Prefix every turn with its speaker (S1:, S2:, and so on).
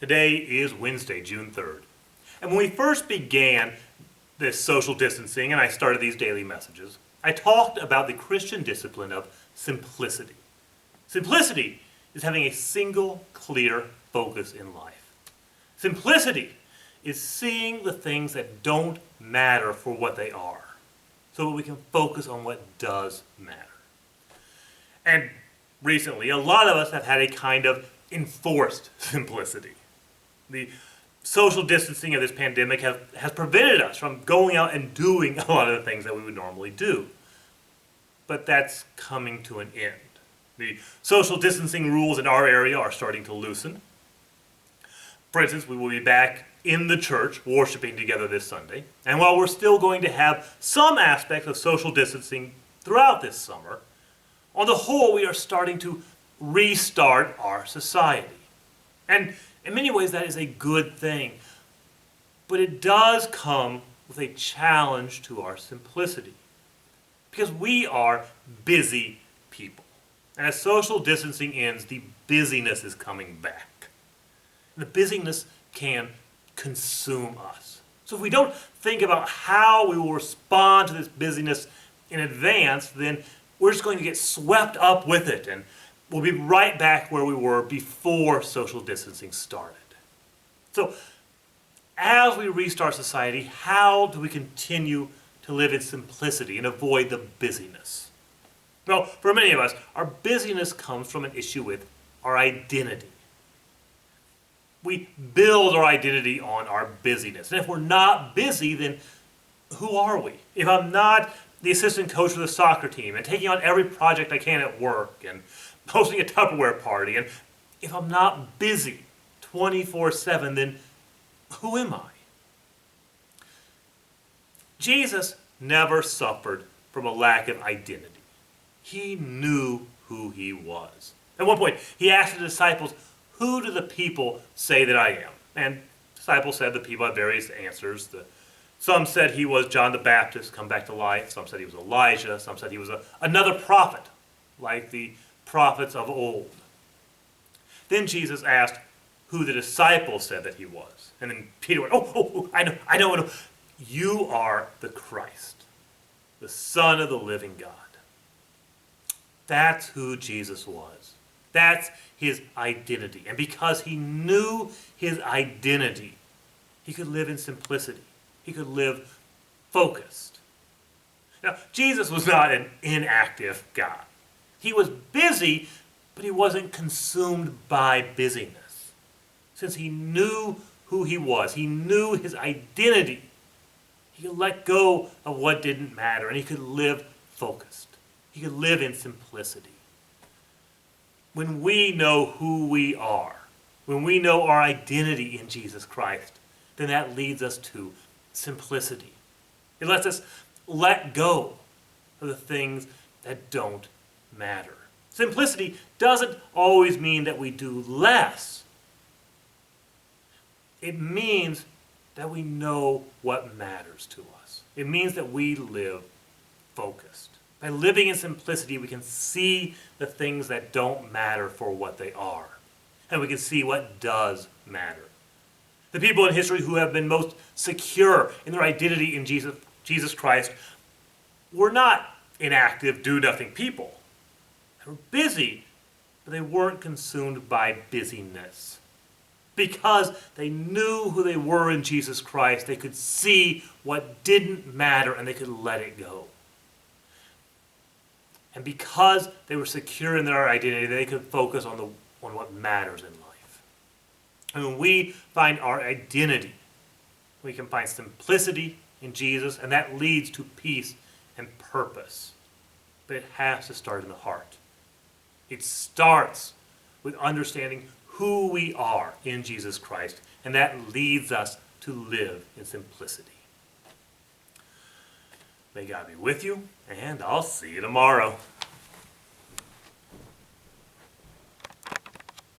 S1: Today is Wednesday, June 3rd. And when we first began this social distancing and I started these daily messages, I talked about the Christian discipline of simplicity. Simplicity is having a single, clear focus in life. Simplicity is seeing the things that don't matter for what they are, so that we can focus on what does matter. And recently, a lot of us have had a kind of enforced simplicity. The social distancing of this pandemic has prevented us from going out and doing a lot of the things that we would normally do. But that's coming to an end. The social distancing rules in our area are starting to loosen. For instance, we will be back in the church worshiping together this Sunday. And while we're still going to have some aspects of social distancing throughout this summer, on the whole, we are starting to restart our society. And in many ways, that is a good thing. But it does come with a challenge to our simplicity. Because we are busy people. And as social distancing ends, the busyness is coming back. And the busyness can consume us. So if we don't think about how we will respond to this busyness in advance, then we're just going to get swept up with it, and we'll be right back where we were before social distancing started. So, as we restart society, how do we continue to live in simplicity and avoid the busyness? Well, for many of us, our busyness comes from an issue with our identity. We build our identity on our busyness. And if we're not busy, then who are we? If I'm not the assistant coach for the soccer team and taking on every project I can at work and hosting a Tupperware party, and if I'm not busy 24/7, then who am I? Jesus never suffered from a lack of identity. He knew who he was. At one point, he asked the disciples, "Who do the people say that I am?" And disciples said the people had various answers. Some said he was John the Baptist come back to life. Some said he was Elijah. Some said he was another prophet, like the prophets of old. Then Jesus asked who the disciples said that he was. And then Peter went, I know. You are the Christ, the Son of the living God. That's who Jesus was. That's his identity. And because he knew his identity, he could live in simplicity. He could live focused. Now, Jesus was not an inactive God. He was busy, but he wasn't consumed by busyness. Since he knew who he was, he knew his identity, he could let go of what didn't matter, and he could live focused. He could live in simplicity. When we know who we are, when we know our identity in Jesus Christ, then that leads us to simplicity. It lets us let go of the things that don't matter. Simplicity doesn't always mean that we do less. It means that we know what matters to us. It means that we live focused. By living in simplicity, we can see the things that don't matter for what they are. And we can see what does matter. The people in history who have been most secure in their identity in Jesus Christ were not inactive, do-nothing people. They were busy, but they weren't consumed by busyness. Because they knew who they were in Jesus Christ, they could see what didn't matter and they could let it go. And because they were secure in their identity, they could focus on what matters in life. And when we find our identity, we can find simplicity in Jesus, and that leads to peace and purpose. But it has to start in the heart. It starts with understanding who we are in Jesus Christ, and that leads us to live in simplicity. May God be with you, and I'll see you tomorrow.